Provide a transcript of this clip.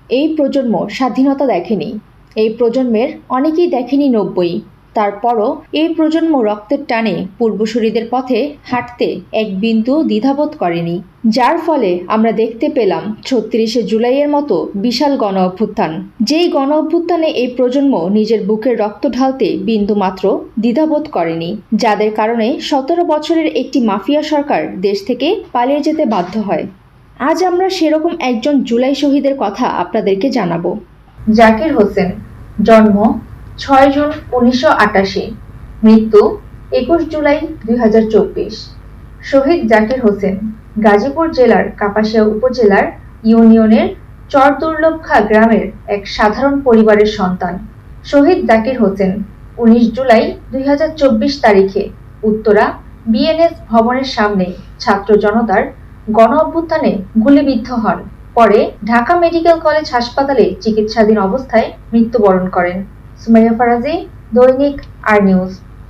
এই প্রজন্ম স্বাধীনতা দেখেনি। এই প্রজন্মের অনেকেই দেখেনি 90। তারপরও এই প্রজন্ম রক্তের টানে পূর্বসূরিদের পথে হাঁটতে এক বিন্দু দ্বিধাবোধ করেনি, যার ফলে আমরা দেখতে পেলাম ৩৬শে জুলাইয়ের মতো বিশাল গণ অভ্যুত্থান। যেই গণ অভ্যুত্থানে এই প্রজন্ম নিজের বুকের রক্ত ঢালতে বিন্দুমাত্র দ্বিধাবোধ করেনি, যাদের কারণে ১৭ বছরের একটি মাফিয়া সরকার দেশ থেকে পালিয়ে যেতে বাধ্য হয়। আজ আমরা সেরকম একজন জুলাই শহীদের কথা আপনাদেরকে জানাবো। জাকির হোসেন, জন্ম ৬ জুন ১৯৮৮, মৃত্যু ২১ জুলাই ২০২৪। শহীদ জাকির হোসেন গাজীপুর জেলার কাপাসিয়া উপজেলার ইউনিয়নের চরদুর্লভখা গ্রামের এক সাধারণ পরিবারের সন্তান। শহীদ জাকির হোসেন ১৯ জুলাই ২০২৪ তারিখে উত্তরা বিএনএস ভবনের সামনে ছাত্র জনতার গণ অভ্যুত্থানে গুলিবিদ্ধ হন। পরে ঢাকা মেডিকেল কলেজ হাসপাতালে চিকিৎসাধীন অবস্থায় মৃত্যুবরণ করেন। সুমাইয়া ফারাজি, দৈনিক আর নিউজ।